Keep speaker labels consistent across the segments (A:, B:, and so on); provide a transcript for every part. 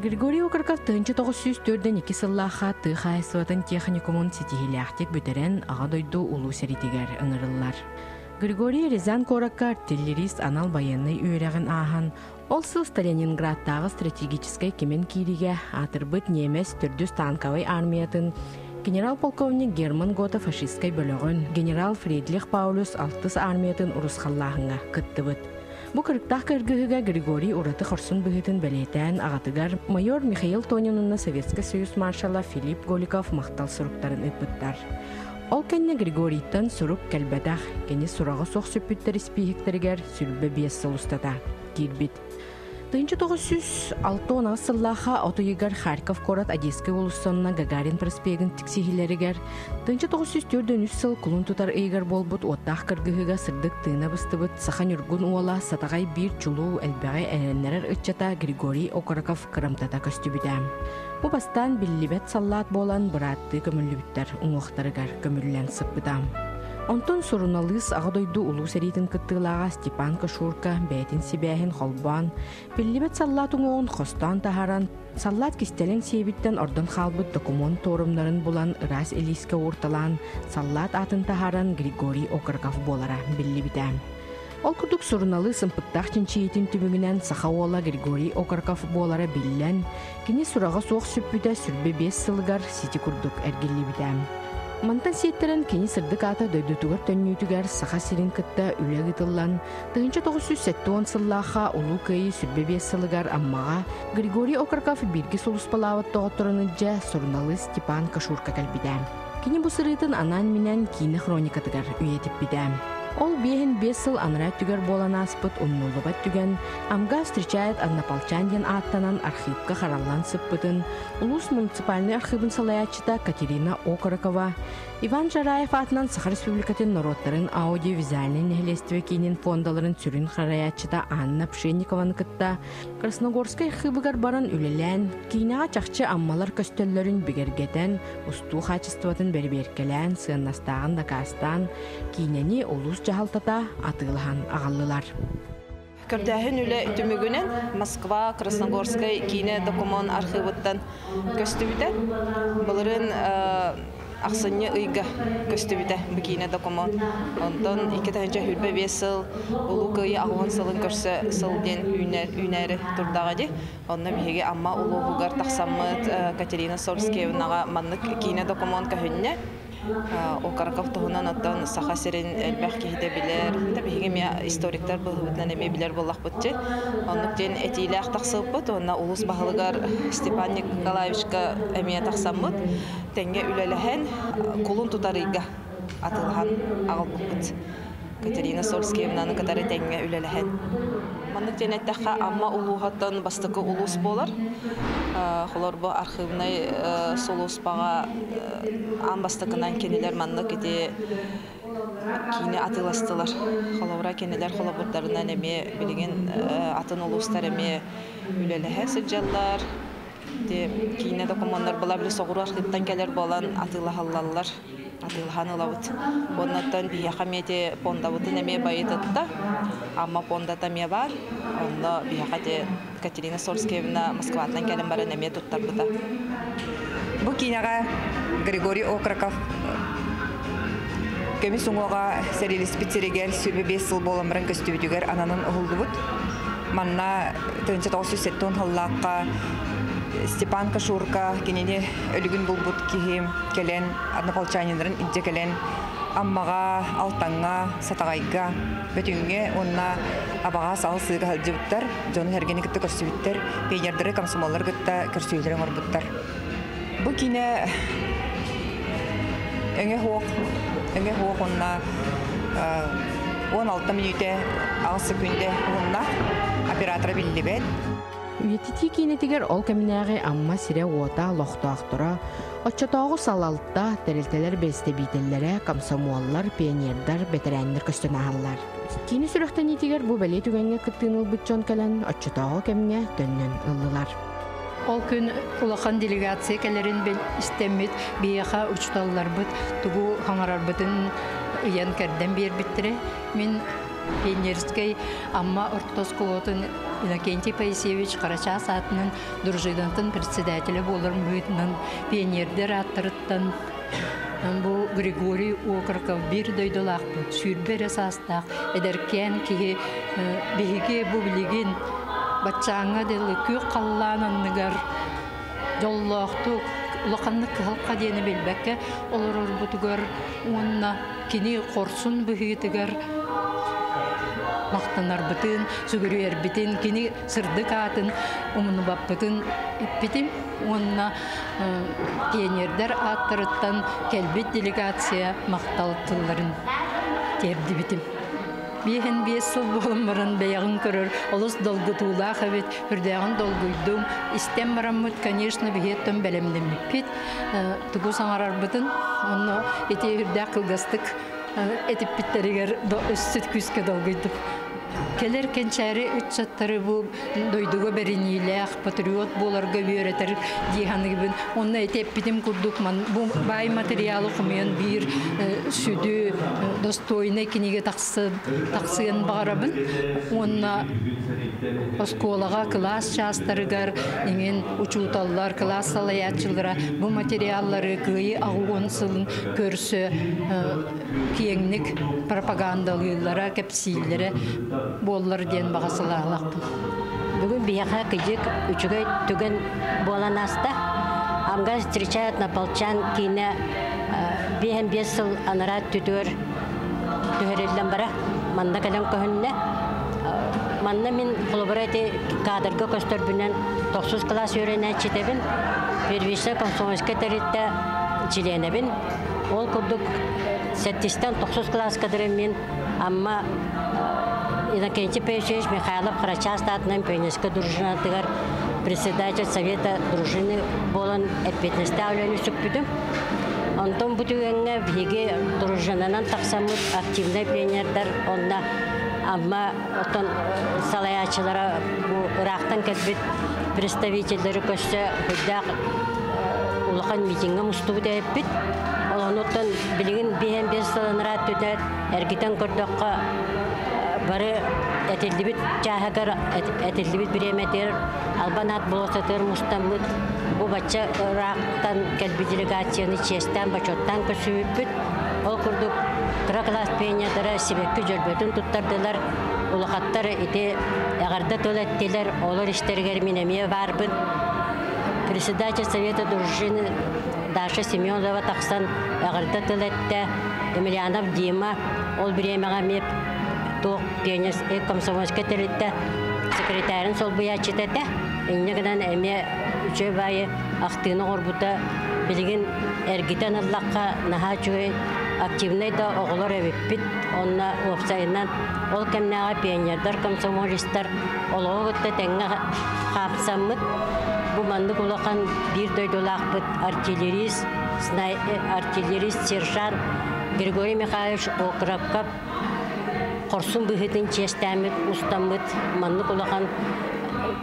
A: Григорий Окарков 1904-2 сыллаха тыхайсуатын техникумун ситихиляхтик бүтерен аға дойду улу серитигер ыңырыллар. Григорий Рязан коракка артиллерист анал военный үйрәгін ахан, ол сыл Сталининградтағы стратегической кемен кириге атырбыт немес түрдүс танковый армиятын генерал-полковник Герман Гота фашистской бөлөгөн генерал Фридрих Паулюс алтыс армиятын урусхаллахыңа кыттыбыт. Бу кырыктах кыргыһыга Григорий ураты хорсун быһытын бэлетэн агатыгар майор Михаил Тонинунна Советский Союз маршала Филипп Голиков мактал суруктарын ыппыттар. Ол кенне Григорийтан сурук кэлбэтах кені сурага соқ сөппүттер испихиктеригер сүлбе биэс сылустата кирбит. 1906 сыллаха отойыгар Харьков корат Одесский улуссонна Гагарин проспегін тиксихилеригер 1904 сыл кулун тутар ыйгар болбут оттах кыргыһыга сырдык тыына быстыбыт сахан үргүн уола сатагай бир чулуу элбэгай эреннерер ыччата Григорий Окарков кырымтата көстүбүтэ. Бу бастан биллибет саллаат болан быраатты көмүллүбүттер уңуохтарыгар көмүллэн сыппытам. Онтон суруналыс ағадойду улу сәритін кыттылаға Степан Кашурка, бәйтін сибәхін холбан, пиллибет саллат уңуын хостан тахаран, саллат кистелен сейбіттен ордын халбыт документ торумнарын булан ырас элиске орталан, саллат атын тахаран Григорий Окарков болара биллибитә. Ол күдік суруналы сымпыттақ чинчиетин түбігінен сахауола Григорий Окарков болара биллен, кені сураға соқ сүппіде сүрбе 5 сылыгар сити күрдік әргелибитә. Мантан сеттерен кені сырдык ата дөйдетугар төннүйтүгер саха сирин кытта үле гытыллан 1970 сыллаха улу кайы сүрбебе сылыгар аммага Григорий Окарков бирги солуспалават тоғыттырыныджа сурналы Степан Кашурка кәлбидәм. Кені бу сырытын анан минен кийни хроникатыгар үйетип бидәм. Ол бейхин 5 сыл анрай түгер болан аспыт уннулубат түген, амга встречает Однополчандин аттанан архивка хараллан сыппытын, улус муниципальный архивын салаячыта Катерина Окаркова, Иван Жараев атынан Саха Республикатын народтарын аудиовизуальный нехлестиве кейнин фондаларын сүрін хараячыта Анна Пшенникованы кытта, Красногорскай архивыгар баран үлелен, кейнага чахчы аммалар көстөллөрүн бігергетен, усту хачестватын берберкелен, сыыннастағын дакастан, кейнени улус жахалтата атылхан ағаллылар.
B: Көрдәһен үле түмүгүнен Москва, Красногорскай кейне документ архивыттан көстүбүтә. Буларын Ақсыны ыйга көстүбүтә бу кейне документ. Ондан 2 тәнҗә хүлбе 5 сыл улу кыйы агын сылын көрсө сылден үнәре турдагы. Онда биге амма улу бугар таксаммыт Катерина Сольскеевнага маннык кейне документ кәһүнне. Окарков тоһунан аттан саха серин элбэх кихите билер, табиһиге ми историктар булбутнан эме билер боллак бутчы. Оннук ден этилах таксыппыт, онна улус баһылыгар Степан Николаевичка эме таксаммыт, тенге үлелехен кулун тутарыйга атылхан агылбыт. Катерина Сольскеевнаны катары тенге үлелехен. Маннык ден эттәхә амма улухаттан бастыкы улус болар. Холор бу архивный солуспага амбастыкынан кенелер маннык ити кийне атыластылар. Холора кенелер холобурдарынан эме билген атын улустар эме үлелеһе сыджаллар. Де кийне документтар була биле согур архивтан келер болан атылахаллар. Атылхан улабыт. Оннаттан бия хамете пондабытын эме байытытта. Амма пондата ме бар. Онда бия хате Катерина Сольскеевна Москвадан келен барын эме туттарбыта.
C: Бу кинага Григорий Окарков кеми суңога серилис питерегер сүбе 5 сыл боламрын көстүбүтүгер ананын угулдубут. Манна 1907 халлакка Степан Кашурка кенене өлүгүн булбут кихим келен Однополчанинларын идже келен аммага, алтаңга, сатагайга бөтүнгө онна абага сал сыга халжыбыттар, жон хергени кытты көрсүбүттер, пейнердери комсомоллар кытта көрсүйлөрүн орбуттар. Бу кине эңе хуок онна 16 минуте агысы күндө онна оператора биллибет.
A: Үетити кейнетигер ол кәмінәғі амма сире ота лоқтуақтыра, отчатауғы салалта тәрелтелер бәстебейтеллері, комсомуаллар, пионердар, ветераннер көстен ағалар. Кейні сүріқтен етігер бұл бәле түгенге күттің ұлбытчон кәлін отчатауғы кәміне төннен ұлылар.
D: Ол күн улахан делегация кәлерін бел істемет бейеға ұчталылар бұд, тұғу хаңарар бұдын ұян кәрден бер біттірі. Мен пионерскай амма ортос колотын Иннокентий Паисевич Карача сатының дружинатын председателі болырын бұйтынан пионердер аттырыттан бұл Григорий Окраков бір дөйдолақ бұл сүйірбері састақ әдеркен кеге бейге бұл білеген батчаңа делі көк қалланынығар жоллақты ұлақанны қылқа дені белбәкке олар орбутығар онына кені қорсын бұхетігар мақтанар бұтын, сүгірер бітін, кені сырдық атын, ұмыны баппытын бітім. Онына пионердер аттырыттан кәлбет делегация мақталықтыларын терді бітім. Бейхен 5 сыл болымырын бәяғын көрір, олыс долгытулақ әбет, үрдәғын долгыйдым. Истем марамыд, конечно, бейеттім бәлемдемік пет. Тұғу саңарар бұтын, оны ете үрдәқ қылғастық этип питтеригер өссүт күскө долгуйдуп. Келер кенчәре үтчаттары бу дойдуга беринилек патриот боларга үйрәтер диханыбын. Онны этеп питим курдук ман бу бай материалы кумен бир сүдү достойны киниге таксын барабын. Онна осколага класс частарыгар имен учуталлар класс салаятчылара бу материаллары кыйы агуонсылын көрсө кеңник пропагандалылара кепсиллере боллар ден багасылалак.
E: Бүгін бияха кыжык үчүгөй түген болан аста. Амга встречают на полчан кине бихен 5 сыл анара түтөр түһөрелден бара. Манда калан көһүнне. Манна мен коллаборати кадрга көстөр бүнен 9 класс өйрөнө читебин. Первиште комсомольска теритте чиленебин. Ол курдук 7-тен 9 класс кадрын мен амма Иннокентий Паисевич Михайлов Карача статынан пионерская дружина тыгар председатель совета дружины болан этпетнеставленный сүппүдүм. Онтон бутугенге биге дружинанан таксамыт активный пионердар онна амма отон салаячылара бу Ирактан кетбит представительдери көссө хөддак улахан митинге мустубу деппит. Олонуттан билигин бихен 5 сылынра түтөт эргитен көрдөккө бары этилдибит чахагар этилдибит биреметер албанат болосатыр мустамыт бу бачча Ирактан келби делегацияны честен бачоттан көсүбүт. Ол курдук кыра класс пионердары себепки жөрбөтүн туттардылар. Улахаттар ити агарда төлөттелер, олар иштергер минеме барбын. Председатель совета дружины Даша Семенова таксан агарда төлөтте Емельянов Дима ол биремега меп то пионерский комсомольский теритте секретарин сол буя читете. Иннегенен эме үчө байы актыны горбута билигин эргитен аллакка наха чуй активный да оголор эбиппит онна офсайнан ол кемнага пионердар комсомолисттар ологотта теңге хапсаммыт бу манды кулахан бир дөйдолакпыт артиллерист сержант Григорий Михайлович Окраков корсун быхытын честамыт устамыт манды кулахан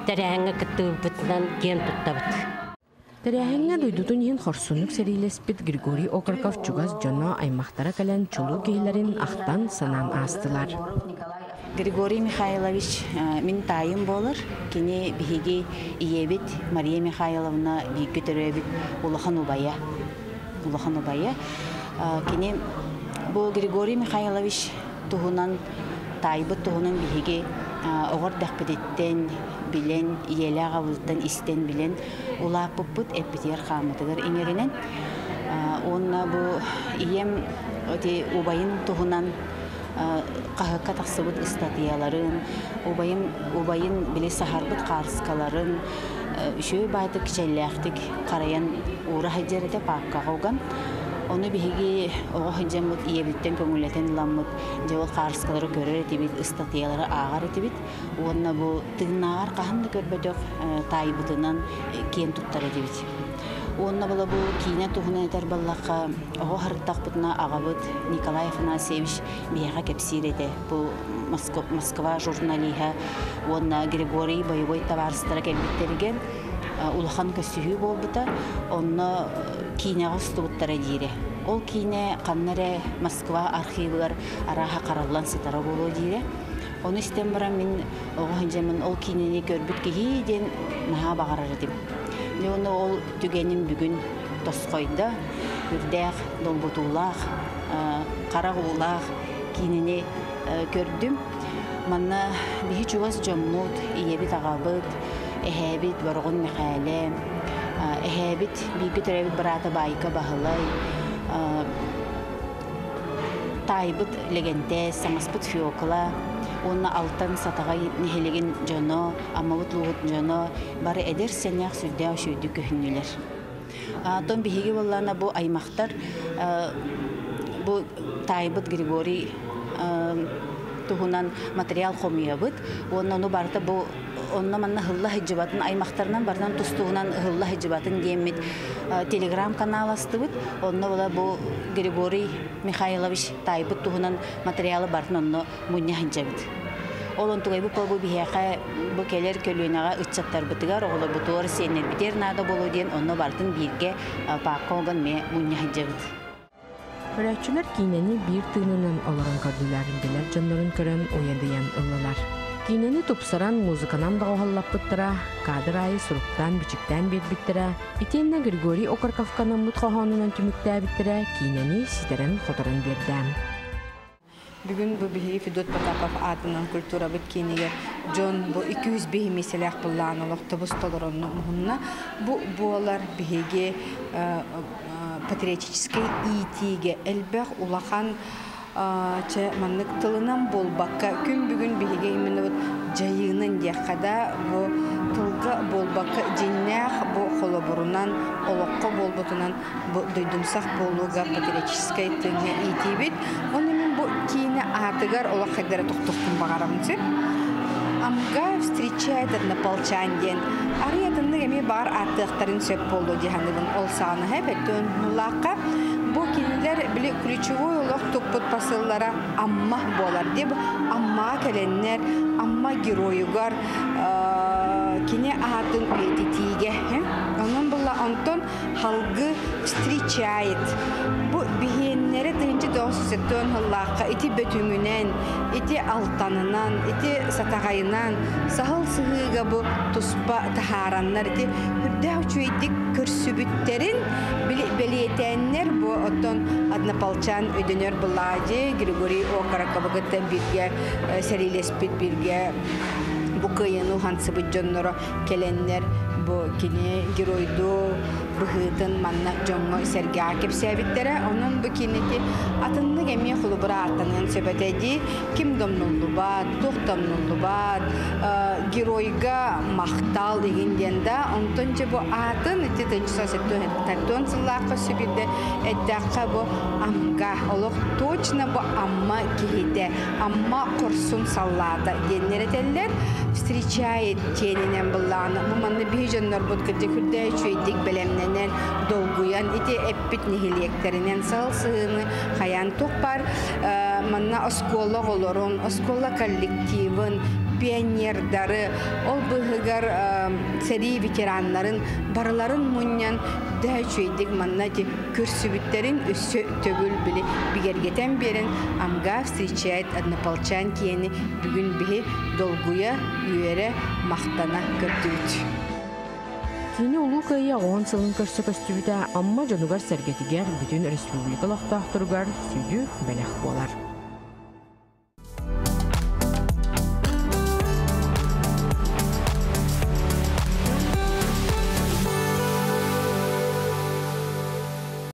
E: терәңге кыттыбытынан ген туттабыт.
A: Тәрәһәңгә дойдутун ен хорсунук серилеспит Григорий Окраков чугас жона аймактара калан чулу кейлерин ахтан санан астылар.
F: Григорий Михайлович мин тайым болар, кини биһиги иебит Мария Михайловна бийге төрөбүт улахан убая. Кини бу Григорий Михайлович туһунан тайбыт туһунан биһиги огор дахпедеттен билен иелага бултан истен билен улаппыт эпитер хамытыгар иңеринен онна бу ием оти убайын туһунан кахакка таксыбыт статьяларын убайын биле сахарбыт карскаларын үшөй байтык кичеллектик караян ура хаҗерде пакка калган. Оны биһиги ого хаҗамыт иебиттен көңүлетен ламмыт жол карскалары көрөр этибит статьялары агар этибит. Онна бу тыгнаар каханды көрбөдök тайбытынан кен туттар этибит. Онна бала бу кине туһуна этер баллакка ого харыктакпытына агабыт Николай Афанасьевич бияга кепсирете. Бу Москва журналиха онна Григорий боевой товарищтара келбиттерген улахан көсүһү болбута, онна кинега стуттара дире. Ол кине каннере Москва архивлар араха караллан сытара болу дире. Оны истен бара мен оғанжамын ол кинени көрбүт кихиден наға бағарар едім. Оны ол түгенім бүгін тосқойда, үрдәқ, долбутулақ, қарағулақ кинени көрдім. Манна бихи чуғас жоммут, иебит ағабыт, эхәбит барғын мехәлі, эхәбит бейгі түрәбіт барата байка бағылай, тайбыт легендес, самаспыт фиокла, онна алтан сатағай нехелеген жоно, аммабыт луғыт жоно, бары әдер сәнәқ сүрдәу шүйді көхіннелер. Тон бихиги боллана бұл аймақтар, бұл тайбыт Григорий туһунан материал хомиябыт, онна барта бұл онна манна хылла хиджибатын аймақтарынан бардан тустуғынан хылла хиджибатын демет телеграм канал астыбыт, онна бола бұл Григорий Михайлович тайбыт туһунан материалы бартын онна мунья хиджабыт. Ол онтугай бұл бихеқа бұл келер көлуінаға үтчаттар бұтығар, оғылы бұтуар сенер бітер нада болу ден онна бартын бірге паққа оған ме мунья хиджабыт.
A: Көрәтчілер кинени bir тыынынан оларын көрділерінділер жанларын көрін ойадыян ылылар. Кинени тупсаран музыканан да оғаллап бұттыра, кадыр айы сұруқтан бичіктен бербіттіра, итенне Григорий Окарковканан бұт қоғанынан түмікті әбіттіра, кинени сидерін қотырын бердім.
B: Бүгін бұл бігі Федот Потапов атынан культура бұт кенеге Джон бұл 200 бігі меселек бұллағын олықты бұс толырынны мұхынна. Бұл олар бігеге патриотической итиге әлбәқ улахан маннык тылынан болбаққа күн бүгін бігеге именно жайығынан дияқада бұл тылға болбаққа женнәқ бұл қолы бұрынан олыққа болбытынан дойдымсақ болуға патриотической тыңа итибет. Оны мен бұл кейіне атығар олақ қайдары тоқтықтың бағарамын. Амга встречает однополчанден. Ариятынны эми бар аттыктарын сөп болду дихандыбын ол саны хэпеттен мулакка бу кинилер били ключевой олох туппут посыллара амма болар деп амма келеннер амма героюгар кине атын этитиге онун була Антон халгы встречает бу бигеннере тынчы досуттон халлакка ити бөтүмүнен ити алтанынан ити сатагайынан сахал сыгыга бу туспа тахараннар ити үрдәү чуйдик көрсүбүттерин билетеннер бу оттон однополчан өдөнөр булади Григорий Окарковгата бирге серилеспит бирге бу кыйыну хансыбыт жонноро келеннер бу кини геройду быхытын манна жоңго серге акеп сәбиттере онун бу кинети атынны эми хулубура аттанын сөбөтеди ким домнуллубат токтомнуллубат геройга мактал дегенденде онтонче бу атын ити тынчсасеттен тартон сыллакка сөбүдө эттакка бу амга олох точно бу амма кихите амма корсун саллада деннеретеллер встречает тенинен булланы бу манны бижоннор буткырды күрдө чөйдик белемненен долгуян ити эппит нихилектеринен салсыны хаян токпар манна оскола голорун оскола коллективын пионердары ол быгыгар сери ветераннарын барларын муньян да чөйдик манна ди көрсүбүттерин өссө төгүл били бигергетен берин амга встречает однополчан киени бүгүн бихи долгуя үйере мактана көрдүт.
A: Кини улуу кайя 10 сылын көрсө көстүбүтэ амма жонугар сергетигер бүтүн республикалык тахтыргар сүдү белек болар.